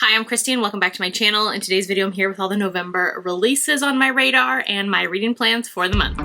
Hi, I'm Christine. Welcome back to my channel. In today's video, I'm here with all the November releases on my radar and my reading plans for the month.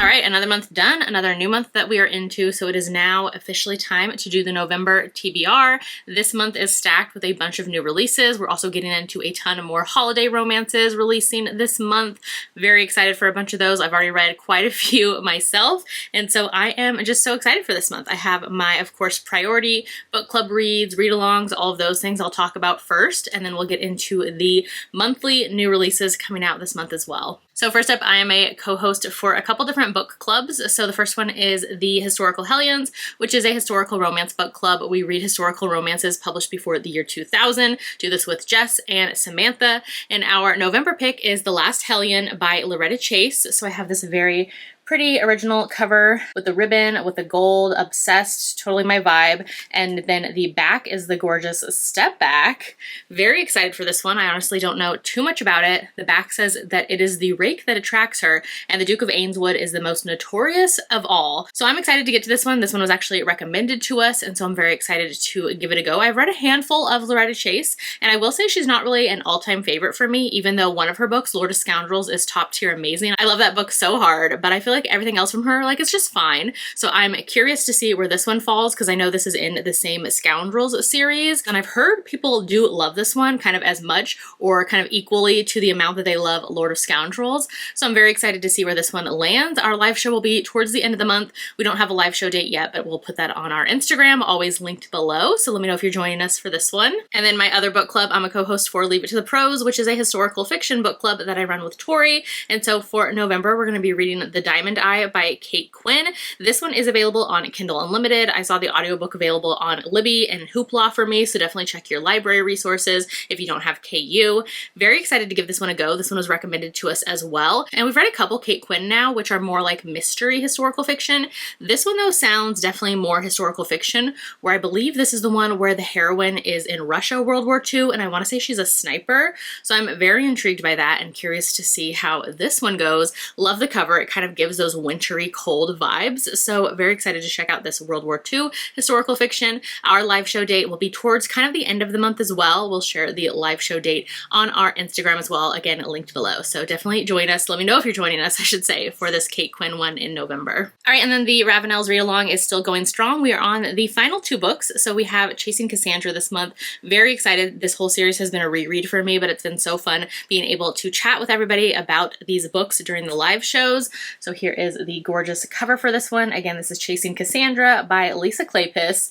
All right, another month done, another new month that we are into, so it is now officially time to do the November TBR. This month is stacked with a bunch of new releases. We're also getting into a ton of more holiday romances releasing this month. Very excited for a bunch of those. I've already read quite a few myself, and so I am just so excited for this month. I have my, of course, priority book club reads, read-alongs, all of those things I'll talk about first, and then we'll get into the monthly new releases coming out this month as well. So first up, I am a co-host for a couple different book clubs. So the first one is the Historical Hellions, which is a historical romance book club. We read historical romances published before the year 2000. Do this with Jess and Samantha. And our November pick is The Last Hellion by Loretta Chase. So I have this very pretty original cover with the ribbon, with the gold, obsessed, totally my vibe. And then the back is the gorgeous step back. Very excited for this one. I honestly don't know too much about it. The back says that it is the rake that attracts her, and the Duke of Ainswood is the most notorious of all. So I'm excited to get to this one. This one was actually recommended to us, and so I'm very excited to give it a go. I've read a handful of Loretta Chase, and I will say she's not really an all-time favorite for me, even though one of her books, Lord of Scoundrels, is top tier amazing. I love that book so hard, but I feel like everything else from her, like, it's just fine. So I'm curious to see where this one falls, because I know this is in the same Scoundrels series, and I've heard people do love this one kind of as much or kind of equally to the amount that they love Lord of Scoundrels. So I'm very excited to see where this one lands. Our live show will be towards the end of the month. We don't have a live show date yet, but we'll put that on our Instagram, always linked below. So let me know if you're joining us for this one. And then my other book club, I'm a co-host for Leave It to the Pros, which is a historical fiction book club that I run with Tori. And so for November, we're going to be reading The Diamond Eye by Kate Quinn. This one is available on Kindle Unlimited. I saw the audiobook available on Libby and Hoopla for me, so definitely check your library resources if you don't have KU. Very excited to give this one a go. This one was recommended to us as well. And we've read a couple Kate Quinn now, which are more like mystery historical fiction. This one, though, sounds definitely more historical fiction, where I believe this is the one where the heroine is in Russia World War II, and I want to say she's a sniper. So I'm very intrigued by that and curious to see how this one goes. Love the cover. It kind of gives those wintry cold vibes. So very excited to check out this World War II historical fiction. Our live show date will be towards kind of the end of the month as well. We'll share the live show date on our Instagram as well. Again, linked below. So definitely join us. Let me know if you're joining us, I should say, for this Kate Quinn one in November. All right, and then the Ravenel's read along is still going strong. We are on the final two books. So we have Chasing Cassandra this month. Very excited. This whole series has been a reread for me, but it's been so fun being able to chat with everybody about these books during the live shows. So here is the gorgeous cover for this one. Again, this is Chasing Cassandra by Lisa Kleypas.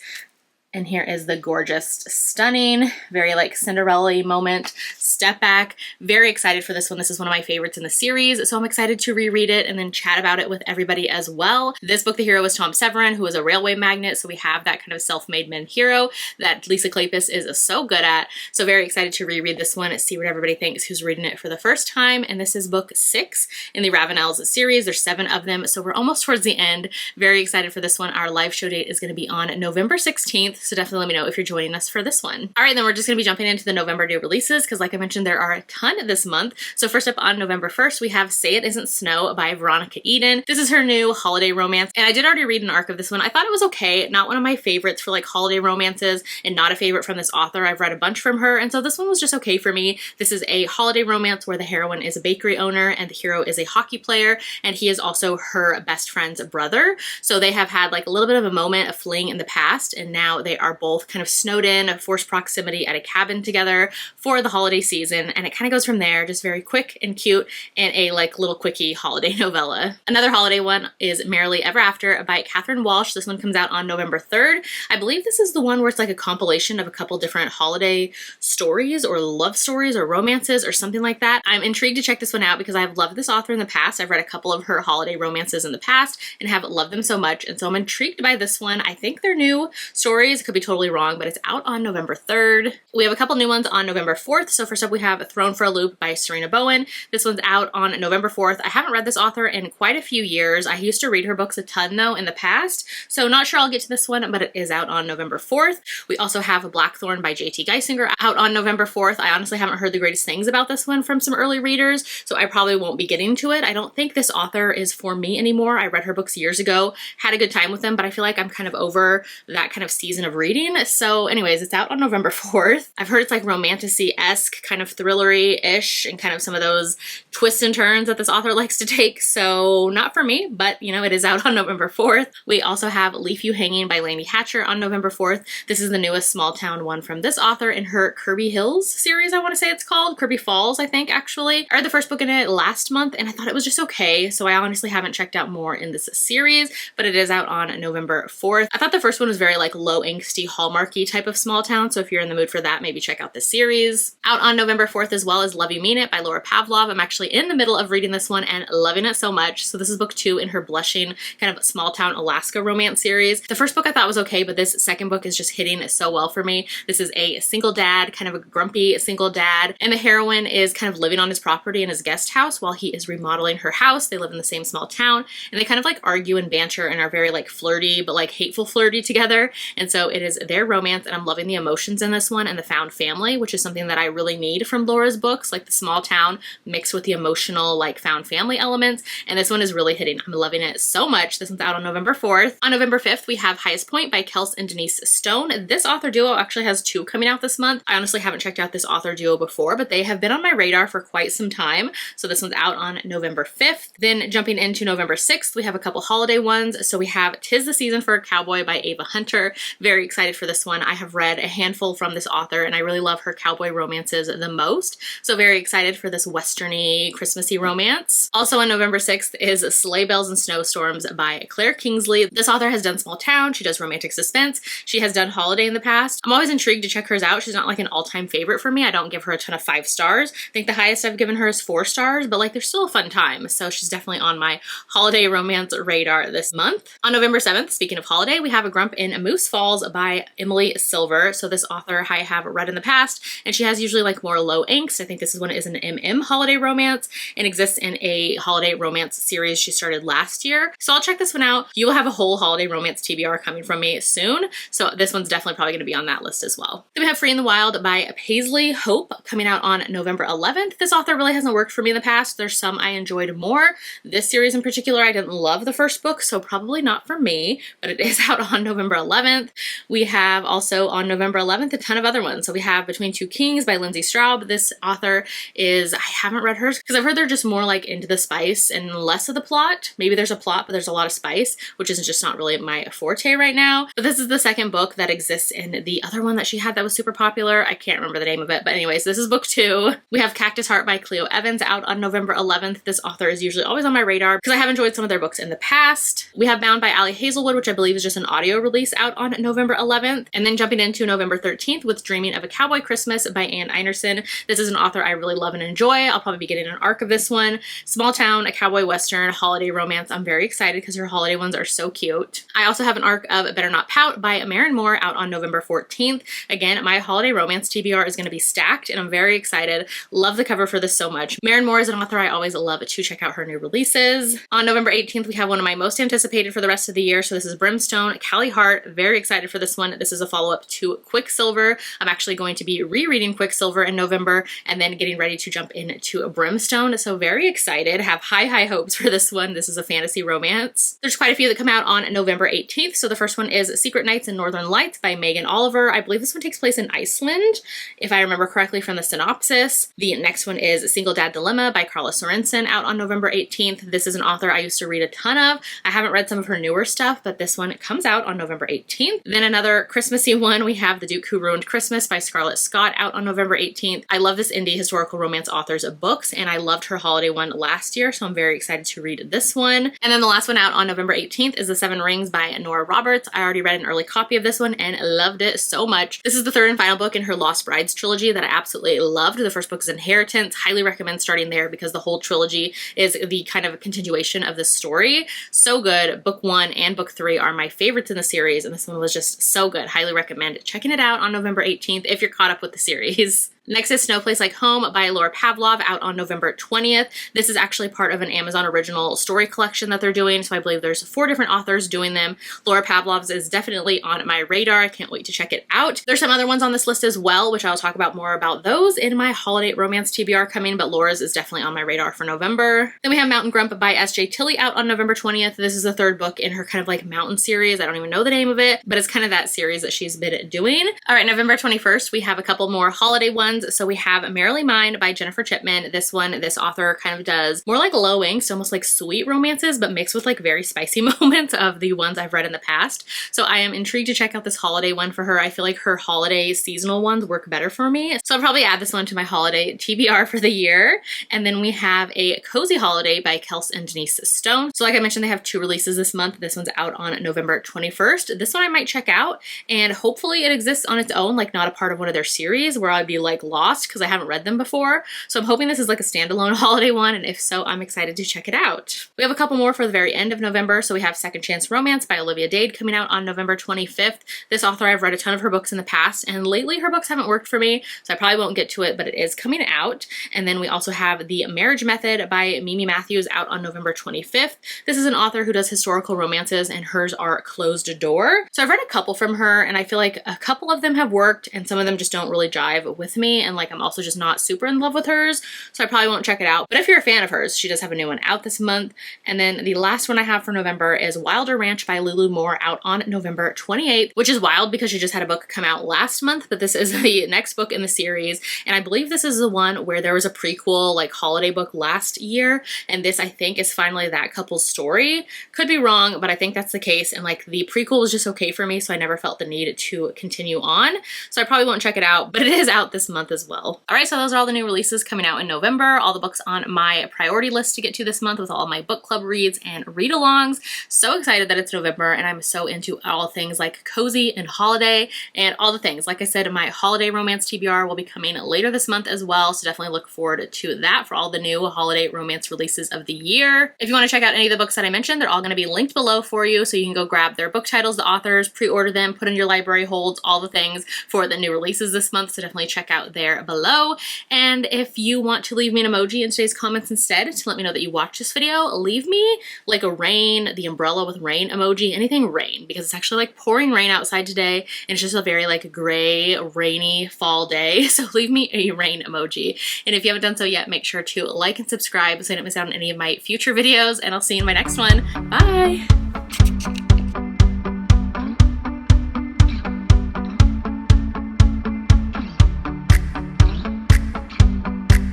And here is the gorgeous, stunning, very like Cinderella moment step back. Very excited for this one. This is one of my favorites in the series, so I'm excited to reread it and then chat about it with everybody as well. This book, the hero is Tom Severin, who is a railway magnate, so we have that kind of self-made man hero that Lisa Kleypas is so good at. So very excited to reread this one, see what everybody thinks who's reading it for the first time. And this is book 6 in the Ravenel's series. There's 7 of them, so we're almost towards the end. Very excited for this one. Our live show date is going to be on November 16th. So definitely let me know if you're joining us for this one. All right, then we're just going to be jumping into the November new releases because, like I mentioned, there are a ton this month. So first up on November 1st, we have Say It Isn't Snow by Veronica Eden. This is her new holiday romance, and I did already read an arc of this one. I thought it was okay. Not one of my favorites for like holiday romances, and not a favorite from this author. I've read a bunch from her, and so this one was just okay for me. This is a holiday romance where the heroine is a bakery owner and the hero is a hockey player, and he is also her best friend's brother. So they have had like a little bit of a moment of fling in the past, and now they are both kind of snowed in, forced proximity at a cabin together for the holiday season, and it kind of goes from there. Just very quick and cute, and a like little quickie holiday novella. Another holiday one is Merrily Ever After by Catherine Walsh. This one comes out on November 3rd. I believe this is the one where it's like a compilation of a couple different holiday stories or love stories or romances or something like that. I'm intrigued to check this one out because I've loved this author in the past. I've read a couple of her holiday romances in the past and have loved them so much, and so I'm intrigued by this one. I think they're new stories. Could be totally wrong, but it's out on November 3rd. We have a couple new ones on November 4th. So first up, we have Thrown for a Loop by Serena Bowen. This one's out on November 4th. I haven't read this author in quite a few years. I used to read her books a ton, though, in the past, so not sure I'll get to this one, but it is out on November 4th. We also have Blackthorn by J.T. Geisinger out on November 4th. I honestly haven't heard the greatest things about this one from some early readers, so I probably won't be getting to it. I don't think this author is for me anymore. I read her books years ago, had a good time with them, but I feel like I'm kind of over that kind of season of of reading. So anyways, it's out on November 4th. I've heard it's like romantasy-esque, kind of thrillery-ish, and kind of some of those twists and turns that this author likes to take. So not for me, but you know, it is out on November 4th. We also have Leave You Hanging by Laini Hatcher on November 4th. This is the newest small town one from this author in her Kirby Hills series, I want to say it's called. Kirby Falls, I think, actually. I read the first book in it last month and I thought it was just okay. So I honestly haven't checked out more in this series, but it is out on November 4th. I thought the first one was very like low angsty, hallmarky type of small town. So if you're in the mood for that, maybe check out the series. Out on November 4th as well as Love You Mean It by Laura Pavlov. I'm actually in the middle of reading this one and loving it so much. So this is book 2 in her Blushing kind of small town Alaska romance series. The first book I thought was okay, but this second book is just hitting so well for me. This is a single dad, kind of a grumpy single dad, and the heroine is kind of living on his property in his guest house while he is remodeling her house. They live in the same small town and they kind of like argue and banter and are very like flirty, but like hateful flirty together. And so it is their romance, and I'm loving the emotions in this one and the found family, which is something that I really need from Laura's books, like the small town mixed with the emotional like found family elements. And this one is really hitting. I'm loving it so much. This one's out on November 4th. On November 5th, we have Highest Point by Kels and Denise Stone. This author duo actually has 2 coming out this month. I honestly haven't checked out this author duo before, but they have been on my radar for quite some time. So this one's out on November 5th. Then jumping into November 6th, we have a couple holiday ones. So we have 'Tis the Season for a Cowboy by Ava Hunter. Very excited for this one. I have read a handful from this author and I really love her cowboy romances the most. So very excited for this westerny, Christmassy romance. Also on November 6th is Sleigh Bells and Snowstorms by Claire Kingsley. This author has done small town. She does romantic suspense. She has done holiday in the past. I'm always intrigued to check hers out. She's not like an all-time favorite for me. I don't give her a ton of 5 stars. I think the highest I've given her is 4 stars, but like there's still a fun time. So she's definitely on my holiday romance radar this month. On November 7th, speaking of holiday, we have A Grump in Moose Falls by Emily Silver. So this author I have read in the past, and she has usually like more low angst. I think this one is an MM holiday romance and exists in a holiday romance series she started last year. So I'll check this one out. You will have a whole holiday romance TBR coming from me soon. So this one's definitely probably going to be on that list as well. Then we have Free in the Wild by Paisley Hope coming out on November 11th. This author really hasn't worked for me in the past. There's some I enjoyed more. This series in particular, I didn't love the first book, so probably not for me, but it is out on November 11th. We have also on November 11th a ton of other ones. So we have Between Two Kings by Lindsay Straub. This author is, I haven't read hers because I've heard they're just more like into the spice and less of the plot. Maybe there's a plot, but there's a lot of spice, which is just not really my forte right now. But this is the second book that exists in the other one that she had that was super popular. I can't remember the name of it, but anyways, this is book 2. We have Cactus Heart by Cleo Evans out on November 11th. This author is usually always on my radar because I have enjoyed some of their books in the past. We have Bound by Ali Hazelwood, which I believe is just an audio release, out on November 11th. And then jumping into November 13th with Dreaming of a Cowboy Christmas by Anne Einerson. This is an author I really love and enjoy. I'll probably be getting an arc of this one. Small town, a cowboy western, holiday romance. I'm very excited because her holiday ones are so cute. I also have an arc of Better Not Pout by Maren Moore out on November 14th. Again, my holiday romance TBR is going to be stacked and I'm very excited. Love the cover for this so much. Maren Moore is an author I always love to check out her new releases. On November 18th, we have one of my most anticipated for the rest of the year. So this is Brimstone, Callie Hart. Very excited for this one. This is a follow-up to Quicksilver. I'm actually going to be rereading Quicksilver in November and then getting ready to jump into Brimstone. So very excited. Have high hopes for this one. This is a fantasy romance. There's quite a few that come out on November 18th. So the first one is Secret Nights and Northern Lights by Megan Oliver. I believe this one takes place in Iceland, if I remember correctly from the synopsis. The next one is Single Dad Dilemma by Carla Sorensen out on November 18th. This is an author I used to read a ton of. I haven't read some of her newer stuff, but this one comes out on November 18th. Then another Christmassy one, we have The Duke Who Ruined Christmas by Scarlett Scott out on November 18th. I love this indie historical romance author's books, and I loved her holiday one last year, so I'm very excited to read this one. And then the last one out on November 18th is The Seven Rings by Nora Roberts. I already read an early copy of this one and loved it so much. This is the third and final book in her Lost Brides trilogy that I absolutely loved. The first book is Inheritance. Highly recommend starting there because the whole trilogy is the kind of continuation of the story. So good. Book 1 and book 3 are my favorites in the series, and this one was just so good. Highly recommend checking it out on November 18th if you're caught up with the series. Next is No Place Like Home by Laura Pavlov, out on November 20th. This is actually part of an Amazon original story collection that they're doing, so I believe there's 4 different authors doing them. Laura Pavlov's is definitely on my radar. I can't wait to check it out. There's some other ones on this list as well, which I'll talk about more about those in my holiday romance TBR coming, but Laura's is definitely on my radar for November. Then we have Mountain Grump by S.J. Tilly, out on November 20th. This is the 3rd book in her kind of like mountain series. I don't even know the name of it, but it's kind of that series that she's been doing. All right, November 21st, we have a couple more holiday ones. So we have Merrily Mine by Jennifer Chipman. This author kind of does more like low angst, almost like sweet romances, but mixed with like very spicy moments of the ones I've read in the past. So I am intrigued to check out this holiday one for her. I feel like her holiday seasonal ones work better for me. So I'll probably add this one to my holiday TBR for the year. And then we have A Cozy Holiday by Kels and Denise Stone. So like I mentioned, they have 2 releases this month. This one's out on November 21st. This one I might check out, and hopefully it exists on its own, like not a part of one of their series where I'd be like lost because I haven't read them before. So I'm hoping this is like a standalone holiday one, and if so, I'm excited to check it out. We have a couple more for the very end of November. So we have Second Chance Romance by Olivia Dade coming out on November 25th. This author, I've read a ton of her books in the past, and lately her books haven't worked for me, so I probably won't get to it, but it is coming out. And then we also have The Marriage Method by Mimi Matthews, out on November 25th. This is an author who does historical romances, and hers are closed door. So I've read a couple from her, and I feel like a couple of them have worked, and some of them just don't really jive with me, and like I'm also just not super in love with hers, so I probably won't check it out. But if you're a fan of hers, she does have a new one out this month. And then the last one I have for November is Wilder Ranch by Lulu Moore, out on November 28th, which is wild because she just had a book come out last month, but this is the next book in the series, and I believe this is the one where there was a prequel like holiday book last year, and this I think is finally that couple's story. Could be wrong, but I think that's the case, and like the prequel was just okay for me, so I never felt the need to continue on, so I probably won't check it out, but it is out this month as well. All right, so those are all the new releases coming out in November, all the books on my priority list to get to this month with all my book club reads and read-alongs. So excited that it's November, and I'm so into all things like cozy and holiday and all the things. Like I said, my holiday romance TBR will be coming later this month as well, so definitely look forward to that for all the new holiday romance releases of the year. If you want to check out any of the books that I mentioned, they're all going to be linked below for you, so you can go grab their book titles, the authors, pre-order them, put in your library holds, all the things for the new releases this month, so definitely check out there below. And if you want to leave me an emoji in today's comments instead to let me know that you watched this video, leave me like a rain, the umbrella with rain emoji, anything rain, because it's actually like pouring rain outside today, and it's just a very like gray, rainy fall day, so leave me a rain emoji. And if you haven't done so yet, make sure to like and subscribe so you don't miss out on any of my future videos, and I'll see you in my next one. Bye!